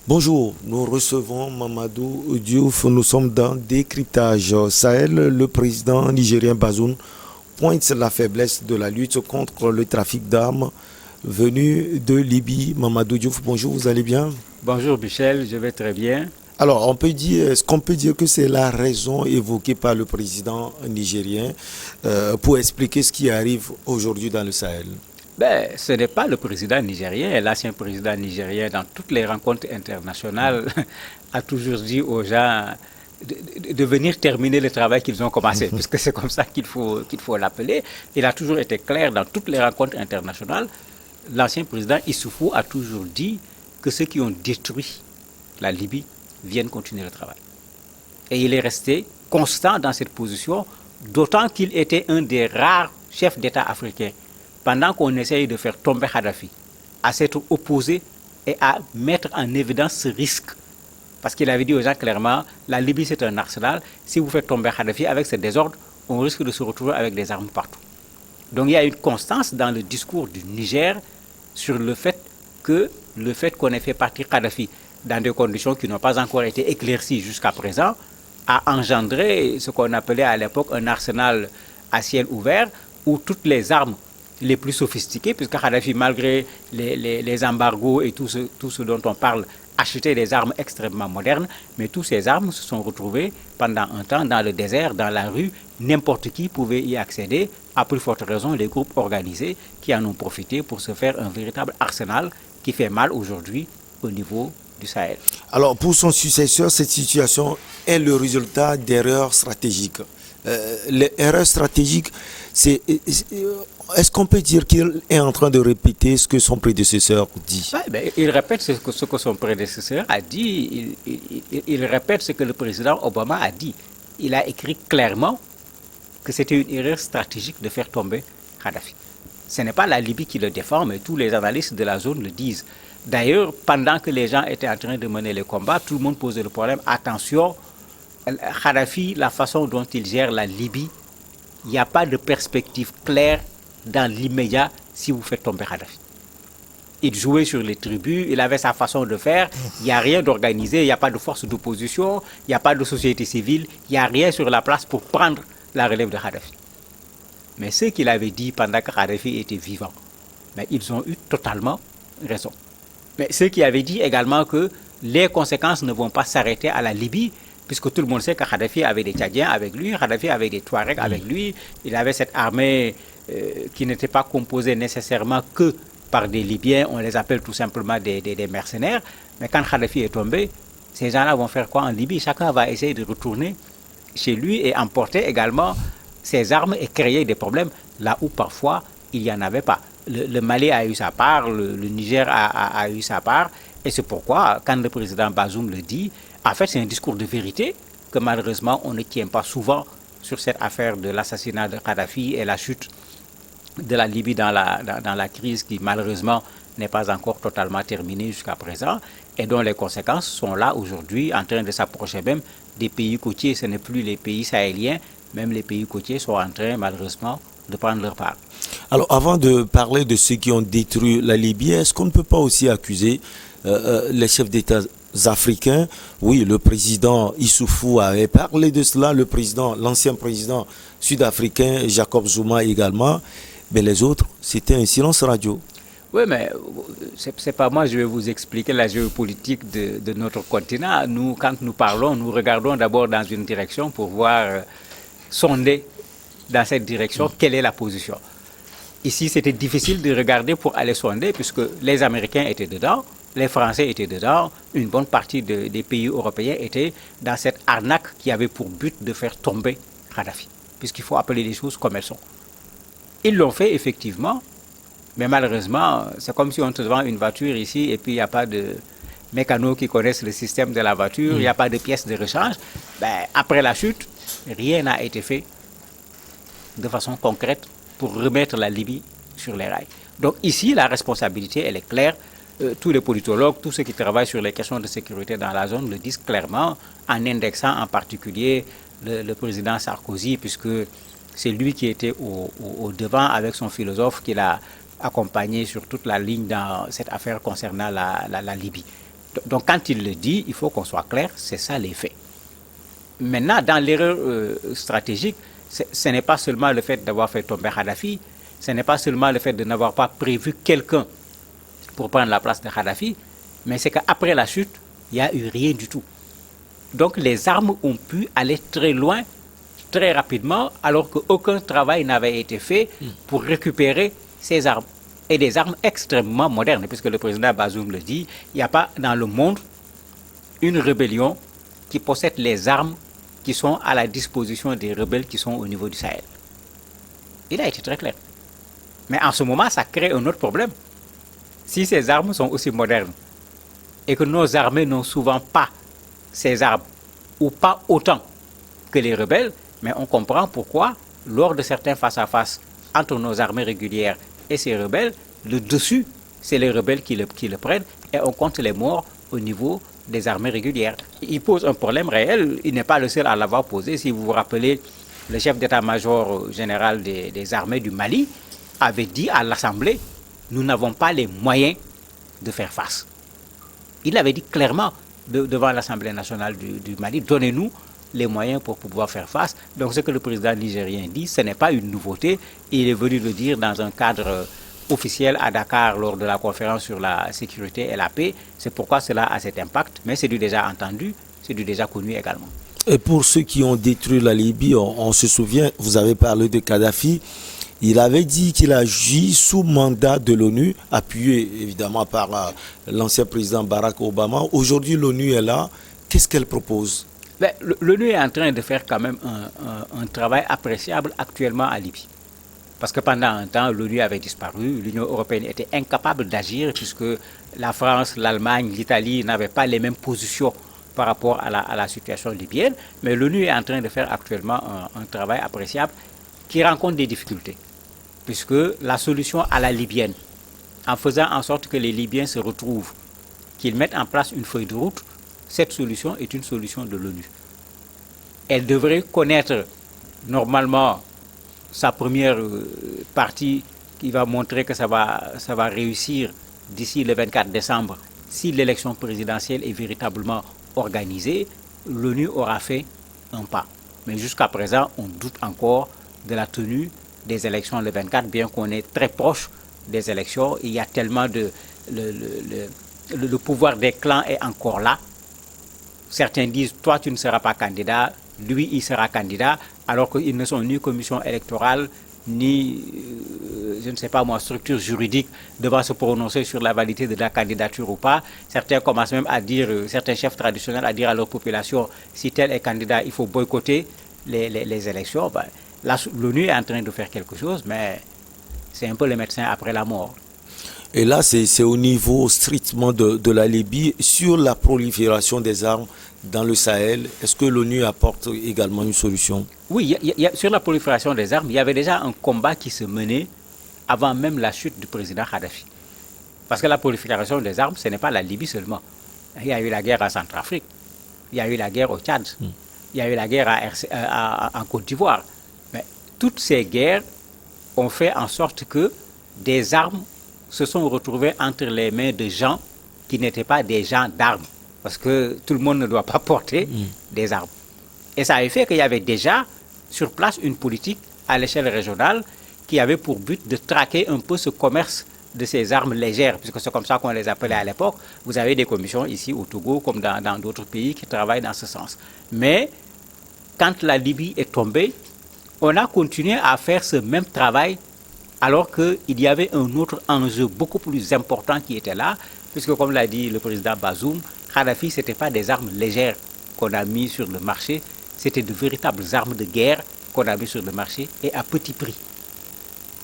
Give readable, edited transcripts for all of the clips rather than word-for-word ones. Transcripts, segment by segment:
Bonjour, nous recevons Mamadou Diouf. Nous sommes dans Décryptage Sahel. Le président nigérien Bazoum pointe la faiblesse de la lutte contre le trafic d'armes venu de Libye. Mamadou Diouf, bonjour, vous allez bien? Bonjour Michel, je vais très bien. Alors, est-ce qu'on peut dire que c'est la raison évoquée par le président nigérien pour expliquer ce qui arrive aujourd'hui dans le Sahel? Ce n'est pas le président nigérien, l'ancien président nigérien dans toutes les rencontres internationales a toujours dit aux gens de venir terminer le travail qu'ils ont commencé, puisque c'est comme ça qu'il faut l'appeler. Il a toujours été clair dans toutes les rencontres internationales. L'ancien président Issoufou a toujours dit que ceux qui ont détruit la Libye viennent continuer le travail. Et il est resté constant dans cette position, d'autant qu'il était un des rares chefs d'État africains, pendant qu'on essaye de faire tomber Kadhafi, à s'être opposé et à mettre en évidence ce risque. Parce qu'il avait dit aux gens clairement, la Libye c'est un arsenal, si vous faites tomber Kadhafi avec ce désordre, on risque de se retrouver avec des armes partout. Donc il y a une constance dans le discours du Niger sur le fait qu'on ait fait partir Kadhafi dans des conditions qui n'ont pas encore été éclaircies jusqu'à présent, a engendré ce qu'on appelait à l'époque un arsenal à ciel ouvert, où toutes les armes les plus sophistiquées, puisque Kadhafi, malgré les embargos et tout ce dont on parle, achetait des armes extrêmement modernes, mais toutes ces armes se sont retrouvées pendant un temps dans le désert, dans la rue. N'importe qui pouvait y accéder, à plus forte raison les groupes organisés qui en ont profité pour se faire un véritable arsenal qui fait mal aujourd'hui au niveau du Sahel. Alors, pour son successeur, cette situation est le résultat d'erreurs stratégiques. L'erreur stratégique, est-ce qu'on peut dire qu'il est en train de répéter ce que son prédécesseur dit? Il répète ce que son prédécesseur a dit, il répète ce que le président Obama a dit. Il a écrit clairement que c'était une erreur stratégique de faire tomber Kadhafi. Ce n'est pas la Libye qui le défend, mais tous les analystes de la zone le disent. D'ailleurs, pendant que les gens étaient en train de mener les combats, tout le monde posait le problème. Attention, Kadhafi, la façon dont il gère la Libye, il n'y a pas de perspective claire dans l'immédiat si vous faites tomber Kadhafi. Il jouait sur les tribus, il avait sa façon de faire, il n'y a rien d'organisé, il n'y a pas de force d'opposition, il n'y a pas de société civile, il n'y a rien sur la place pour prendre la relève de Kadhafi. Mais ce qu'il avait dit pendant que Kadhafi était vivant, ils ont eu totalement raison. Mais ceux qui avaient dit également que les conséquences ne vont pas s'arrêter à la Libye, puisque tout le monde sait que Kadhafi avait des Tchadiens avec lui, Kadhafi avait des Touaregs avec lui, il avait cette armée qui n'était pas composée nécessairement que par des Libyens, on les appelle tout simplement des mercenaires. Mais quand Kadhafi est tombé, ces gens-là vont faire quoi en Libye? Chacun va essayer de retourner chez lui et emporter également ses armes et créer des problèmes là où parfois il n'y en avait pas. Le Mali a eu sa part, le Niger a eu sa part, et c'est pourquoi, quand le président Bazoum le dit, en fait c'est un discours de vérité que malheureusement on ne tient pas souvent sur cette affaire de l'assassinat de Kadhafi et la chute de la Libye dans la crise qui malheureusement n'est pas encore totalement terminée jusqu'à présent et dont les conséquences sont là aujourd'hui en train de s'approcher même des pays côtiers. Ce n'est plus les pays sahéliens, même les pays côtiers sont en train malheureusement de prendre leur part. Alors, avant de parler de ceux qui ont détruit la Libye, est-ce qu'on ne peut pas aussi accuser les chefs d'État africains? Oui, le président Issoufou avait parlé de cela, l'ancien président sud-africain Jacob Zuma également, mais les autres, c'était un silence radio. Oui, mais c'est pas moi, je vais vous expliquer la géopolitique de notre continent. Nous, quand nous parlons, nous regardons d'abord dans une direction pour voir, sonder dans cette direction, quelle est la position. Ici, c'était difficile de regarder pour aller sonder, puisque les Américains étaient dedans, les Français étaient dedans, une bonne partie des pays européens étaient dans cette arnaque qui avait pour but de faire tomber Kadhafi, puisqu'il faut appeler les choses comme elles sont. Ils l'ont fait effectivement, mais malheureusement, c'est comme si on te vend une voiture ici et puis il n'y a pas de mécanos qui connaissent le système de la voiture, il n'y a pas de pièces de rechange. Après la chute, rien n'a été fait de façon concrète pour remettre la Libye sur les rails. Donc ici, la responsabilité, elle est claire. Tous les politologues, tous ceux qui travaillent sur les questions de sécurité dans la zone le disent clairement, en indexant en particulier le président Sarkozy, puisque c'est lui qui était au devant avec son philosophe qui l'a accompagné sur toute la ligne dans cette affaire concernant la Libye. Donc quand il le dit, il faut qu'on soit clair, c'est ça les faits. Maintenant, dans l'erreur stratégique, ce n'est pas seulement le fait d'avoir fait tomber Kadhafi, ce n'est pas seulement le fait de n'avoir pas prévu quelqu'un pour prendre la place de Kadhafi, mais c'est qu'après la chute, il n'y a eu rien du tout. Donc les armes ont pu aller très loin, très rapidement, alors qu'aucun travail n'avait été fait pour récupérer ces armes. Et des armes extrêmement modernes, puisque le président Bazoum le dit, il n'y a pas dans le monde une rébellion qui possède les armes qui sont à la disposition des rebelles qui sont au niveau du Sahel. Il a été très clair. Mais en ce moment, ça crée un autre problème. Si ces armes sont aussi modernes et que nos armées n'ont souvent pas ces armes, ou pas autant que les rebelles, mais on comprend pourquoi, lors de certains face-à-face entre nos armées régulières et ces rebelles, le dessus, c'est les rebelles qui le prennent et on compte les morts au niveau des armées régulières. Il pose un problème réel, il n'est pas le seul à l'avoir posé. Si vous vous rappelez, le chef d'état-major général des armées du Mali avait dit à l'Assemblée, nous n'avons pas les moyens de faire face. Il avait dit clairement devant l'Assemblée nationale du Mali, donnez-nous les moyens pour pouvoir faire face. Donc ce que le président nigérien dit, ce n'est pas une nouveauté. Il est venu le dire dans un cadre officiel à Dakar lors de la conférence sur la sécurité et la paix. C'est pourquoi cela a cet impact, mais c'est du déjà entendu, c'est du déjà connu également. Et pour ceux qui ont détruit la Libye, on se souvient, vous avez parlé de Kadhafi, il avait dit qu'il agit sous mandat de l'ONU, appuyé évidemment par l'ancien président Barack Obama. Aujourd'hui, l'ONU est là. Qu'est-ce qu'elle propose? L'ONU est en train de faire quand même un travail appréciable actuellement en Libye. Parce que pendant un temps, l'ONU avait disparu, l'Union européenne était incapable d'agir puisque la France, l'Allemagne, l'Italie n'avaient pas les mêmes positions par rapport à la situation libyenne. Mais l'ONU est en train de faire actuellement un travail appréciable qui rencontre des difficultés. Puisque la solution à la libyenne, en faisant en sorte que les Libyens se retrouvent, qu'ils mettent en place une feuille de route, cette solution est une solution de l'ONU. Elle devrait connaître normalement sa première partie qui va montrer que ça va réussir d'ici le 24 décembre. Si l'élection présidentielle est véritablement organisée, l'ONU aura fait un pas. Mais jusqu'à présent, on doute encore de la tenue des élections le 24, bien qu'on est très proche des élections. Il y a tellement de... Le pouvoir des clans est encore là. Certains disent, toi tu ne seras pas candidat, lui il sera candidat, alors qu'ils ne sont ni commission électorale, ni, je ne sais pas moi, structure juridique devant se prononcer sur la validité de la candidature ou pas. Certains commencent même à dire, certains chefs traditionnels à dire à leur population, si tel est candidat, il faut boycotter les élections. Ben, l'ONU est en train de faire quelque chose, mais c'est un peu le médecin après la mort. Et là, c'est au niveau strictement de la Libye, sur la prolifération des armes dans le Sahel. Est-ce que l'ONU apporte également une solution? Oui, sur la prolifération des armes, il y avait déjà un combat qui se menait avant même la chute du président Kadhafi. Parce que la prolifération des armes, ce n'est pas la Libye seulement. Il y a eu la guerre en Centrafrique, il y a eu la guerre au Tchad, il y a eu la guerre en Côte d'Ivoire. Mais toutes ces guerres ont fait en sorte que des armes se sont retrouvées entre les mains de gens qui n'étaient pas des gens d'armes. Parce que tout le monde ne doit pas porter des armes. Et ça a fait qu'il y avait déjà sur place une politique à l'échelle régionale qui avait pour but de traquer un peu ce commerce de ces armes légères, puisque c'est comme ça qu'on les appelait à l'époque. Vous avez des commissions ici au Togo, comme dans d'autres pays qui travaillent dans ce sens. Mais quand la Libye est tombée, on a continué à faire ce même travail alors qu'il y avait un autre enjeu beaucoup plus important qui était là, puisque comme l'a dit le président Bazoum, Kadhafi, ce n'était pas des armes légères qu'on a mis sur le marché, c'était de véritables armes de guerre qu'on a mis sur le marché et à petit prix.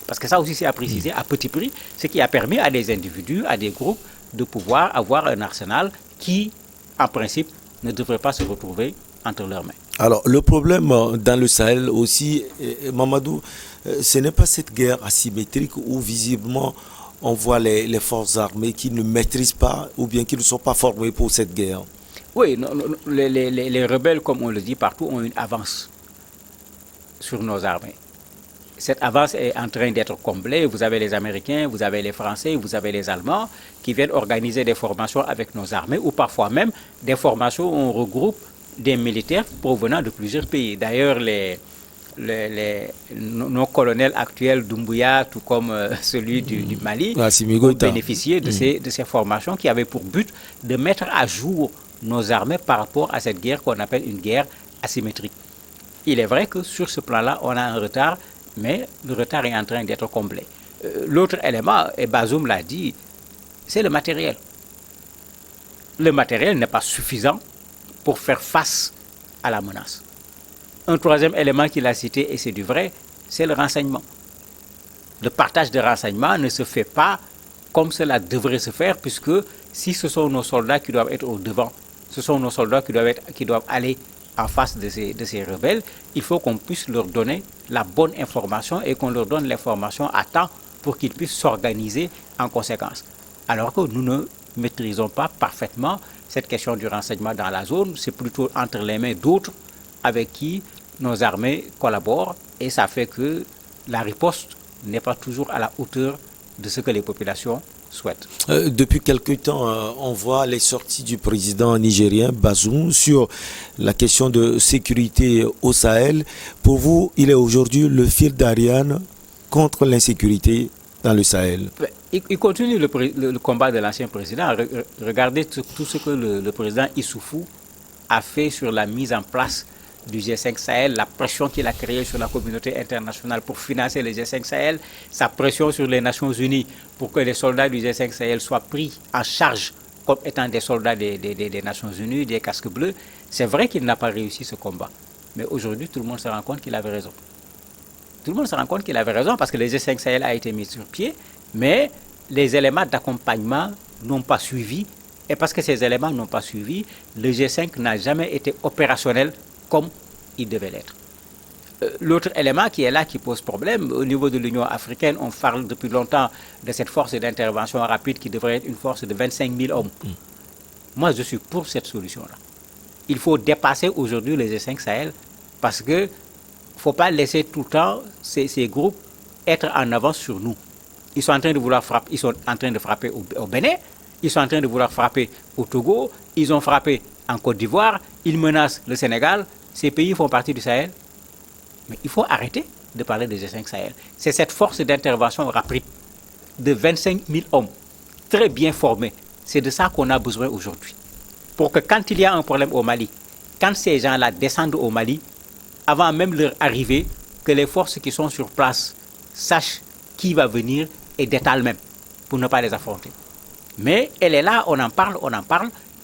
Parce que ça aussi c'est à préciser, à petit prix, ce qui a permis à des individus, à des groupes de pouvoir avoir un arsenal qui, en principe, ne devrait pas se retrouver entre leurs mains. Alors, le problème dans le Sahel aussi, Mamadou, ce n'est pas cette guerre asymétrique où visiblement on voit les forces armées qui ne maîtrisent pas ou bien qui ne sont pas formées pour cette guerre. Oui, les rebelles, comme on le dit partout, ont une avance sur nos armées. cette avance est en train d'être comblée. Vous avez les Américains, vous avez les Français, vous avez les Allemands qui viennent organiser des formations avec nos armées ou parfois même des formations où on regroupe des militaires provenant de plusieurs pays. D'ailleurs, nos colonels actuels, Doumbouya, tout comme celui du Mali, ont bénéficié de ces formations qui avaient pour but de mettre à jour nos armées par rapport à cette guerre qu'on appelle une guerre asymétrique. Il est vrai que sur ce plan-là, on a un retard, mais le retard est en train d'être comblé. L'autre élément, et Bazoum l'a dit, c'est le matériel. Le matériel n'est pas suffisant pour faire face à la menace. Un troisième élément qu'il a cité, et c'est du vrai, c'est le renseignement. Le partage de renseignements ne se fait pas comme cela devrait se faire, puisque si ce sont nos soldats qui doivent être au devant, ce sont nos soldats qui doivent aller en face de ces rebelles, il faut qu'on puisse leur donner la bonne information et qu'on leur donne l'information à temps pour qu'ils puissent s'organiser en conséquence. Alors que nous ne maîtrisons pas parfaitement cette question du renseignement dans la zone, c'est plutôt entre les mains d'autres avec qui nos armées collaborent et ça fait que la riposte n'est pas toujours à la hauteur de ce que les populations souhaitent. Depuis quelque temps, on voit les sorties du président nigérien Bazoum sur la question de sécurité au Sahel. Pour vous, il est aujourd'hui le fil d'Ariane contre l'insécurité dans le Sahel. Il continue le combat de l'ancien président. Regardez tout ce que le président Issoufou a fait sur la mise en place du G5 Sahel, la pression qu'il a créée sur la communauté internationale pour financer le G5 Sahel, sa pression sur les Nations Unies pour que les soldats du G5 Sahel soient pris en charge comme étant des soldats des Nations Unies, des casques bleus. C'est vrai qu'il n'a pas réussi ce combat. Mais aujourd'hui, tout le monde se rend compte qu'il avait raison. Tout le monde se rend compte qu'il avait raison parce que le G5 Sahel a été mis sur pied, mais les éléments d'accompagnement n'ont pas suivi. Et parce que ces éléments n'ont pas suivi, le G5 n'a jamais été opérationnel comme il devait l'être. L'autre élément qui est là, qui pose problème, au niveau de l'Union africaine, on parle depuis longtemps de cette force d'intervention rapide qui devrait être une force de 25 000 hommes. Moi, je suis pour cette solution-là. Il faut dépasser aujourd'hui les G5 Sahel parce qu'il ne faut pas laisser tout le temps ces groupes être en avance sur nous. Ils sont en train de vouloir frapper, ils sont en train de frapper au Bénin, ils sont en train de vouloir frapper au Togo, ils ont frappé en Côte d'Ivoire, ils menacent le Sénégal. Ces pays font partie du Sahel. Mais il faut arrêter de parler des G5 Sahel. C'est cette force d'intervention rapide de 25 000 hommes, très bien formés. C'est de ça qu'on a besoin aujourd'hui. Pour que quand il y a un problème au Mali, quand ces gens-là descendent au Mali, avant même leur arrivée, que les forces qui sont sur place sachent qui va venir et d'étal même, pour ne pas les affronter. Mais elle est là, on en parle,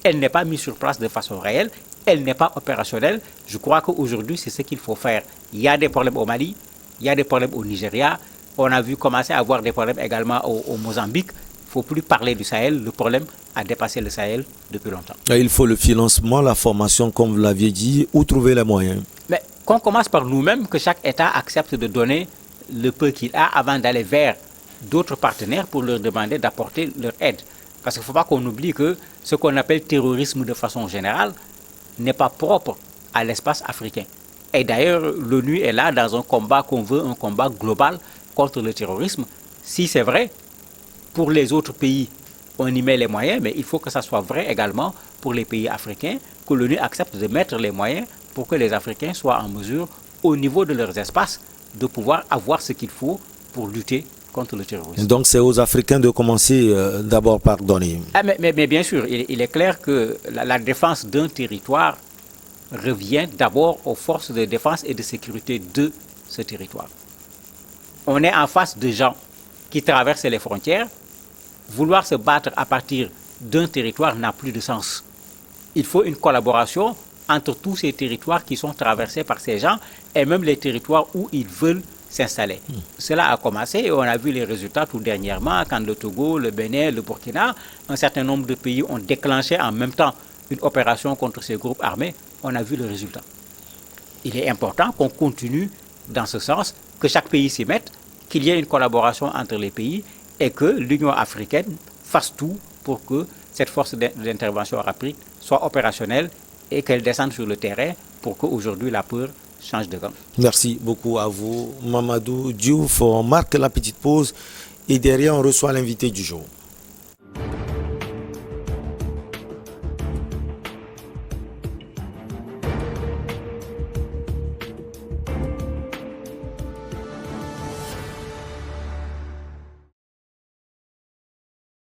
elle n'est pas mise sur place de façon réelle, elle n'est pas opérationnelle. Je crois qu'aujourd'hui, c'est ce qu'il faut faire. Il y a des problèmes au Mali, il y a des problèmes au Nigeria, on a vu commencer à avoir des problèmes également au Mozambique. Il ne faut plus parler du Sahel, le problème a dépassé le Sahel depuis longtemps. Il faut le financement, la formation, comme vous l'aviez dit, où trouver les moyens? Mais qu'on commence par nous-mêmes, que chaque État accepte de donner le peu qu'il a avant d'aller vers d'autres partenaires pour leur demander d'apporter leur aide. Parce qu'il ne faut pas qu'on oublie que ce qu'on appelle terrorisme de façon générale n'est pas propre à l'espace africain. Et d'ailleurs, l'ONU est là dans un combat qu'on veut, un combat global contre le terrorisme. Si c'est vrai, pour les autres pays, on y met les moyens, mais il faut que ça soit vrai également pour les pays africains, que l'ONU accepte de mettre les moyens pour que les Africains soient en mesure, au niveau de leurs espaces, de pouvoir avoir ce qu'il faut pour lutter contre le terrorisme. Donc c'est aux Africains de commencer d'abord par donner. Mais bien sûr, il est clair que la défense d'un territoire revient d'abord aux forces de défense et de sécurité de ce territoire. On est en face de gens qui traversent les frontières. Vouloir se battre à partir d'un territoire n'a plus de sens. Il faut une collaboration entre tous ces territoires qui sont traversés par ces gens et même les territoires où ils veulent s'installer. Cela a commencé et on a vu les résultats tout dernièrement quand le Togo, le Bénin, le Burkina, un certain nombre de pays ont déclenché en même temps une opération contre ces groupes armés. On a vu le résultat. Il est important qu'on continue dans ce sens, que chaque pays s'y mette, qu'il y ait une collaboration entre les pays et que l'Union africaine fasse tout pour que cette force d'intervention rapide soit opérationnelle et qu'elle descende sur le terrain pour qu'aujourd'hui la peur change de camp. Merci beaucoup à vous, Mamadou Diouf. On marque la petite pause et derrière, on reçoit l'invité du jour.